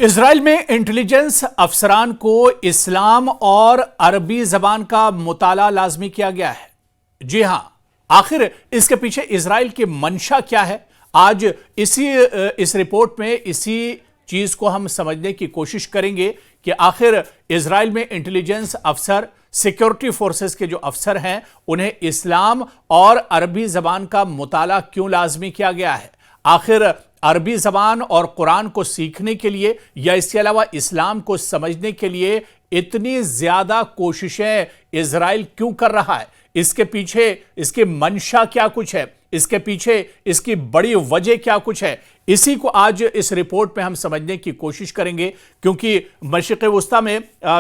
اسرائیل میں انٹیلیجنس افسران کو اسلام اور عربی زبان کا مطالعہ لازمی کیا گیا ہے۔ جی ہاں، آخر اس کے پیچھے اسرائیل کی منشا کیا ہے؟ آج اس رپورٹ میں اسی چیز کو ہم سمجھنے کی کوشش کریں گے کہ آخر اسرائیل میں انٹیلیجنس افسر، سیکیورٹی فورسز کے جو افسر ہیں، انہیں اسلام اور عربی زبان کا مطالعہ کیوں لازمی کیا گیا ہے؟ آخر عربی زبان اور قرآن کو سیکھنے کے لیے یا اس کے علاوہ اسلام کو سمجھنے کے لیے اتنی زیادہ کوششیں اسرائیل کیوں کر رہا ہے؟ اس کے پیچھے اس کی منشا کیا کچھ ہے؟ اس کے پیچھے اس کی بڑی وجہ کیا کچھ ہے؟ اسی کو آج اس رپورٹ میں ہم سمجھنے کی کوشش کریں گے، کیونکہ مشرق وسطیٰ میں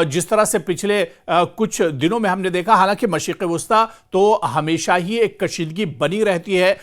جس طرح سے پچھلے کچھ دنوں میں ہم نے دیکھا، حالانکہ مشرق وسطیٰ تو ہمیشہ ہی ایک کشیدگی بنی رہتی ہے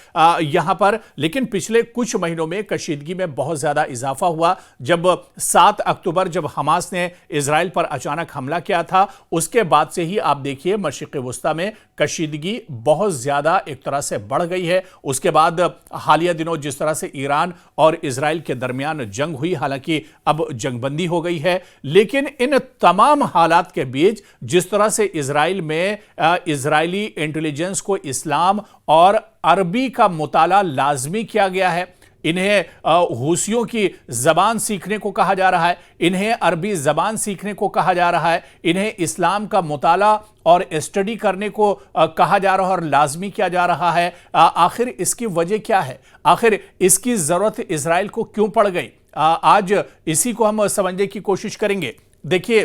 یہاں پر، لیکن پچھلے کچھ مہینوں میں کشیدگی میں بہت زیادہ اضافہ ہوا۔ جب 7 اکتوبر جب حماس نے اسرائیل پر اچانک حملہ کیا تھا، اس کے بعد سے ہی آپ دیکھیے مشرق وسطیٰ میں کشیدگی بہت زیادہ ایک طرح سے بڑھ گئی ہے۔ اس کے بعد حالیہ دنوں جس طرح سے ایران اور اسرائیل کے درمیان جنگ ہوئی، حالانکہ اب جنگ بندی ہو گئی ہے، لیکن ان تمام حالات کے بیچ جس طرح سے اسرائیل میں اسرائیلی انٹیلیجنس کو اسلام اور عربی کا مطالعہ لازمی کیا گیا ہے، انہیں حوثیوں کی زبان سیکھنے کو کہا جا رہا ہے، انہیں عربی زبان سیکھنے کو کہا جا رہا ہے، انہیں اسلام کا مطالعہ اور اسٹڈی کرنے کو کہا جا رہا ہے اور لازمی کیا جا رہا ہے۔ آخر اس کی وجہ کیا ہے؟ آخر اس کی ضرورت اسرائیل کو کیوں پڑ گئی؟ آج اسی کو ہم سمجھنے کی کوشش کریں گے۔ دیکھیے،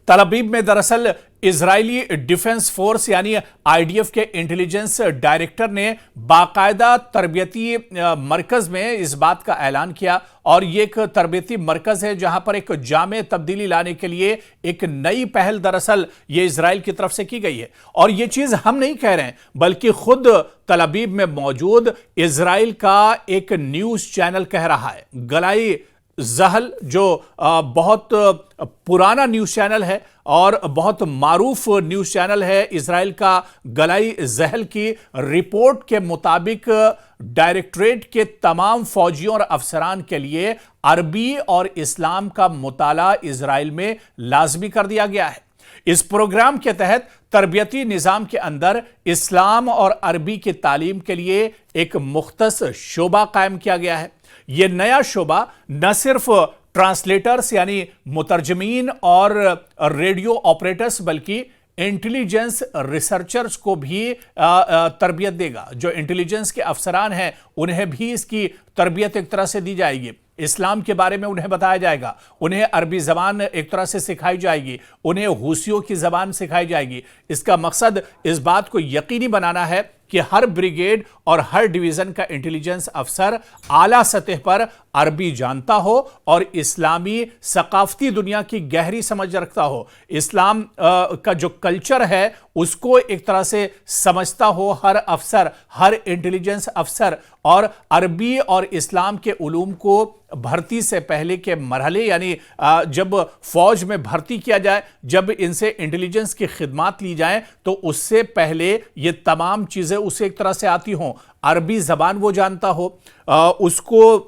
تل ابیب میں دراصل اسرائیلی ڈیفنس فورس یعنی IDF کے انٹیلیجنس ڈائریکٹر نے باقاعدہ تربیتی مرکز میں اس بات کا اعلان کیا، اور یہ ایک تربیتی مرکز ہے جہاں پر ایک جامع تبدیلی لانے کے لیے ایک نئی پہل دراصل یہ اسرائیل کی طرف سے کی گئی ہے۔ اور یہ چیز ہم نہیں کہہ رہے ہیں، بلکہ خود تل ابیب میں موجود اسرائیل کا ایک نیوز چینل کہہ رہا ہے۔ گلائی زحل جو بہت پرانا نیوز چینل ہے اور بہت معروف نیوز چینل ہے اسرائیل کا، گلائی زحل کی رپورٹ کے مطابق ڈائریکٹریٹ کے تمام فوجیوں اور افسران کے لیے عربی اور اسلام کا مطالعہ اسرائیل میں لازمی کر دیا گیا ہے۔ اس پروگرام کے تحت تربیتی نظام کے اندر اسلام اور عربی کی تعلیم کے لیے ایک مختص شعبہ قائم کیا گیا ہے۔ یہ نیا شعبہ نہ صرف ٹرانسلیٹرز یعنی مترجمین اور ریڈیو آپریٹرز بلکہ انٹیلیجنس ریسرچرز کو بھی تربیت دے گا۔ جو انٹیلیجنس کے افسران ہیں انہیں بھی اس کی تربیت ایک طرح سے دی جائے گی، اسلام کے بارے میں انہیں بتایا جائے گا، انہیں عربی زبان ایک طرح سے سکھائی جائے گی، انہیں حوثیوں کی زبان سکھائی جائے گی۔ اس کا مقصد اس بات کو یقینی بنانا ہے کہ ہر بریگیڈ اور ہر ڈویژن کا انٹیلیجنس افسر اعلیٰ سطح پر عربی جانتا ہو اور اسلامی ثقافتی دنیا کی گہری سمجھ رکھتا ہو، اسلام کا جو کلچر ہے اس کو ایک طرح سے سمجھتا ہو ہر افسر، ہر انٹیلیجنس افسر، اور عربی اور اسلام کے علوم کو بھرتی سے پہلے کے مرحلے یعنی جب فوج میں بھرتی کیا جائے، جب ان سے انٹیلیجنس کی خدمات لی جائیں تو اس سے پہلے یہ تمام چیزیں اسے ایک طرح سے آتی ہوں، عربی زبان وہ جانتا ہو، اس کو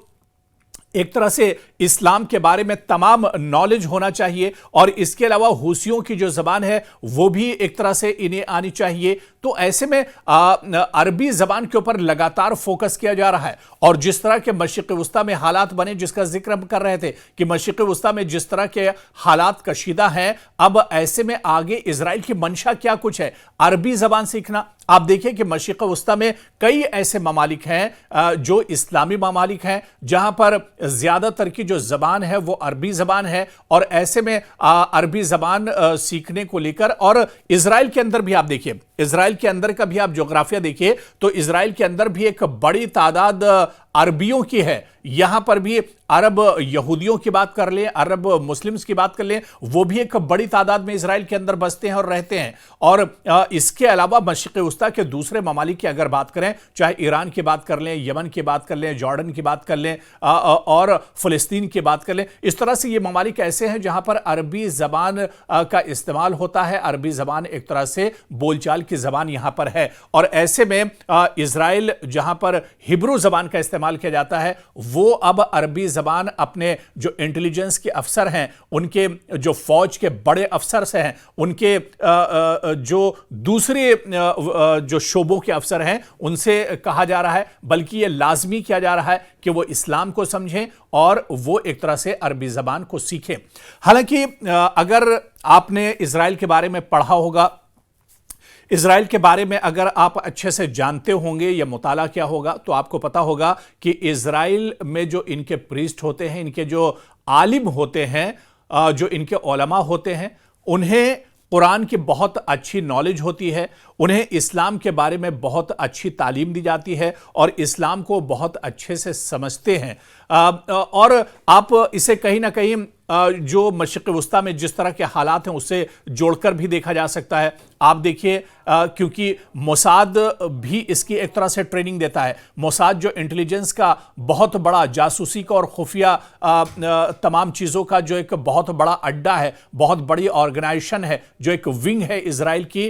ایک طرح سے اسلام کے بارے میں تمام نالج ہونا چاہیے، اور اس کے علاوہ حوثیوں کی جو زبان ہے وہ بھی ایک طرح سے انہیں آنی چاہیے۔ تو ایسے میں عربی زبان کے اوپر لگاتار فوکس کیا جا رہا ہے، اور جس طرح کے مشرق وسطیٰ میں حالات بنے جس کا ذکر ہم کر رہے تھے کہ مشرق وسطیٰ میں جس طرح کے حالات کشیدہ ہیں، اب ایسے میں آگے اسرائیل کی منشا کیا کچھ ہے؟ عربی زبان سیکھنا۔ آپ دیکھیں کہ مشرق وسطیٰ میں کئی ایسے ممالک ہیں جو اسلامی ممالک ہیں جہاں پر زیادہ تر کی جو زبان ہے وہ عربی زبان ہے، اور ایسے میں عربی زبان سیکھنے کو لے کر، اور اسرائیل کے اندر بھی آپ دیکھیے، اسرائیل کے اندر کا بھی آپ جغرافیہ دیکھیے تو اسرائیل کے اندر بھی ایک بڑی تعداد عربیوں کی ہے۔ یہاں پر بھی عرب یہودیوں کی بات کر لیں، عرب مسلمز کی بات کر لیں، وہ بھی ایک بڑی تعداد میں اسرائیل کے اندر بستے ہیں اور رہتے ہیں۔ اور اس کے علاوہ مشرق وسطیٰ کے دوسرے ممالک کی اگر بات کریں، چاہے ایران کی بات کر لیں، یمن کی بات کر لیں، جارڈن کی بات کر لیں، اور فلسطین کی بات کر لیں، اس طرح سے یہ ممالک ایسے ہیں جہاں پر عربی زبان کا استعمال ہوتا ہے، عربی زبان ایک طرح سے بول چال کی زبان یہاں پر ہے۔ اور ایسے میں اسرائیل جہاں پر ہبرو زبان کا استعمال کیا جاتا ہے وہ اب عربی زبان اپنے جو انٹیلیجنس کے افسر ہیں، ان کے جو فوج کے بڑے افسر سے ہیں، ان کے جو دوسرے جو شعبوں کے افسر ہیں ان سے کہا جا رہا ہے، بلکہ یہ لازمی کیا جا رہا ہے کہ وہ اسلام کو سمجھیں اور وہ ایک طرح سے عربی زبان کو سیکھیں۔ حالانکہ اگر آپ نے اسرائیل کے بارے میں پڑھا ہوگا، اسرائیل کے بارے میں اگر آپ اچھے سے جانتے ہوں گے یا مطالعہ کیا ہوگا تو آپ کو پتا ہوگا کہ اسرائیل میں جو ان کے پریسٹ ہوتے ہیں، ان کے جو عالم ہوتے ہیں، جو ان کے علماء ہوتے ہیں، انہیں قرآن کی بہت اچھی نالج ہوتی ہے، انہیں اسلام کے بارے میں بہت اچھی تعلیم دی جاتی ہے اور اسلام کو بہت اچھے سے سمجھتے ہیں۔ اور آپ اسے کہیں نہ کہیں جو مشرق وسطیٰ میں جس طرح کے حالات ہیں اس سے جوڑ کر بھی دیکھا جا سکتا ہے۔ آپ دیکھیے کیونکہ موساد بھی اس کی ایک طرح سے ٹریننگ دیتا ہے۔ موساد جو انٹیلیجنس کا بہت بڑا، جاسوسی کا اور خفیہ تمام چیزوں کا جو ایک بہت بڑا اڈا ہے، بہت بڑی آرگنائزیشن ہے، جو ایک ونگ ہے اسرائیل کی،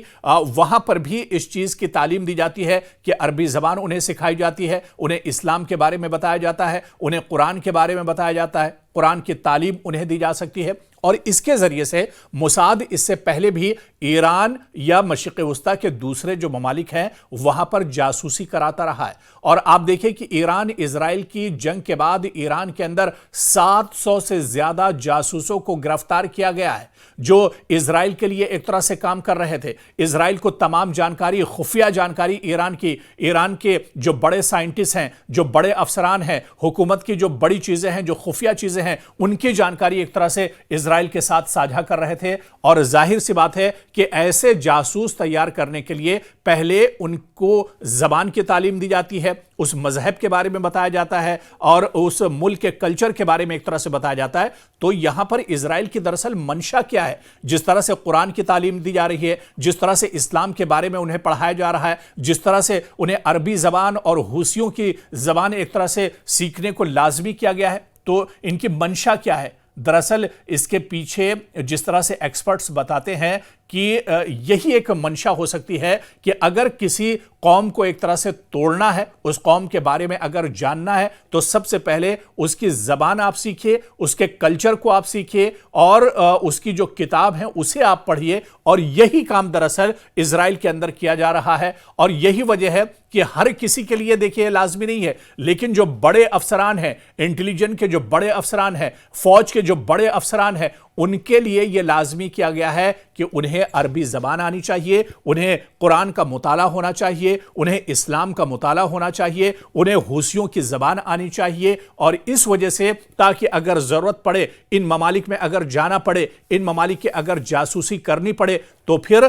وہاں پر بھی اس چیز کی تعلیم دی جاتی ہے کہ عربی زبان انہیں سکھائی جاتی ہے، انہیں اسلام کے بارے میں بتایا جاتا ہے، انہیں قرآن کے بارے میں بتایا جاتا ہے، قرآن کی تعلیم انہیں دی جا سکتی ہے۔ اور اس کے ذریعے سے موساد اس سے پہلے بھی ایران یا مشرق وسطیٰ کے دوسرے جو ممالک ہیں وہاں پر جاسوسی کراتا رہا ہے۔ اور آپ دیکھیں کہ ایران اسرائیل کی جنگ کے بعد ایران کے اندر 700 سے زیادہ جاسوسوں کو گرفتار کیا گیا ہے، جو اسرائیل کے لیے ایک طرح سے کام کر رہے تھے۔ اسرائیل کو تمام جانکاری، خفیہ جانکاری ایران کے جو بڑے سائنٹسٹ ہیں، جو بڑے افسران ہیں، حکومت کی جو بڑی چیزیں ہیں، جو خفیہ چیزیں ہیں، ان کی جانکاری ایک طرح سے اسرائیل کے ساتھ ساجھا کر رہے تھے۔ اور ظاہر سی بات ہے کہ ایسے جاسوس تیار کرنے کے لیے پہلے ان کو زبان کی تعلیم دی جاتی ہے، اس مذہب کے بارے میں بتایا جاتا ہے اور اس ملک کے کلچر کے بارے میں ایک طرح سے بتایا جاتا ہے۔ تو یہاں پر اسرائیل کی دراصل منشا کیا ہے؟ جس طرح سے قرآن کی تعلیم دی جا رہی ہے، جس طرح سے اسلام کے بارے میں انہیں پڑھایا جا رہا ہے، جس طرح سے انہیں عربی زبان اور حوثیوں کی زبان ایک طرح سے سیکھنے کو لازمی کیا گیا ہے، تو ان کی منشا کیا ہے؟ دراصل اس کے پیچھے جس طرح سے ایکسپرٹس بتاتے ہیں کہ یہی ایک منشا ہو سکتی ہے کہ اگر کسی قوم کو ایک طرح سے توڑنا ہے، اس قوم کے بارے میں اگر جاننا ہے تو سب سے پہلے اس کی زبان آپ سیکھیے، اس کے کلچر کو آپ سیکھیے اور اس کی جو کتاب ہے اسے آپ پڑھیے۔ اور یہی کام دراصل اسرائیل کے اندر کیا جا رہا ہے، اور یہی وجہ ہے کہ ہر کسی کے لیے دیکھیے لازمی نہیں ہے، لیکن جو بڑے افسران ہیں، انٹیلیجنس کے جو بڑے افسران ہیں، فوج کے جو بڑے افسران ہیں، ان کے لیے یہ لازمی کیا گیا ہے کہ انہیں عربی زبان آنی چاہیے، انہیں قرآن کا مطالعہ ہونا چاہیے، انہیں اسلام کا مطالعہ ہونا چاہیے، انہیں حوثیوں کی زبان آنی چاہیے۔ اور اس وجہ سے تاکہ اگر ضرورت پڑے، ان ممالک میں اگر جانا پڑے، ان ممالک کے اگر جاسوسی کرنی پڑے تو پھر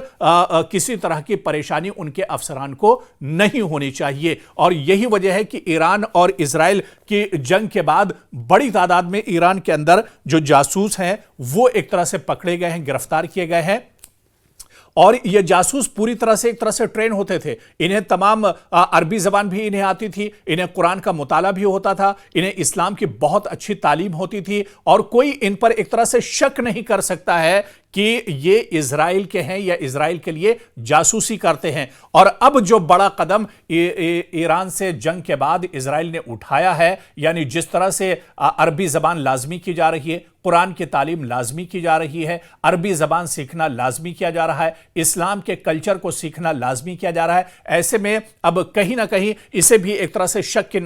کسی طرح کی پریشانی ان کے افسران کو نہیں ہونی چاہیے۔ اور یہی وجہ ہے کہ ایران اور اسرائیل کی جنگ کے بعد بڑی تعداد میں ایران کے اندر جو جاسوس ہیں وہ ایک طرح سے پکڑے گئے ہیں، گرفتار کیے گئے ہیں۔ اور یہ جاسوس پوری طرح سے ایک طرح سے ٹرین ہوتے تھے، انہیں تمام عربی زبان بھی انہیں آتی تھی، انہیں قرآن کا مطالعہ بھی ہوتا تھا، انہیں اسلام کی بہت اچھی تعلیم ہوتی تھی، اور کوئی ان پر ایک طرح سے شک نہیں کر سکتا ہے کہ یہ اسرائیل کے ہیں یا اسرائیل کے لیے جاسوسی کرتے ہیں۔ اور اب جو بڑا قدم ایران سے جنگ کے بعد اسرائیل نے اٹھایا ہے، یعنی جس طرح سے عربی زبان لازمی کی جا رہی ہے، قرآن کی تعلیم لازمی کی جا رہی ہے، عربی زبان سیکھنا لازمی کیا جا رہا ہے، اسلام کے کلچر کو سیکھنا لازمی کیا جا رہا ہے، ایسے میں اب کہیں نہ کہیں اسے بھی ایک طرح سے شک کے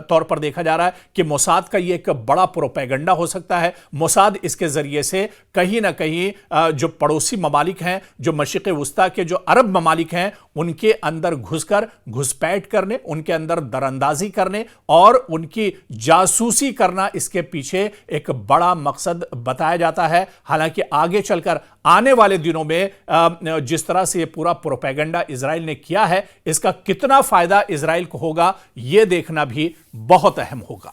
طور پر دیکھا جا رہا ہے کہ موساد کا یہ ایک بڑا پروپیگنڈا ہو سکتا ہے۔ موساد اس کے ذریعے سے کہیں نہ کہیں جو پڑوسی ممالک ہیں، جو مشرق وسطیٰ کے جو عرب ممالک ہیں، ان کے اندر گھس کر گھسپیٹ کرنے، ان کے اندر دراندازی کرنے اور ان کی جاسوسی کرنا، اس کے پیچھے ایک بڑا مقصد بتایا جاتا ہے۔ حالانکہ آگے چل کر آنے والے دنوں میں جس طرح سے یہ پورا پروپیگنڈا اسرائیل نے کیا ہے، اس کا کتنا فائدہ اسرائیل کو ہوگا یہ دیکھنا بھی بہت اہم ہوگا۔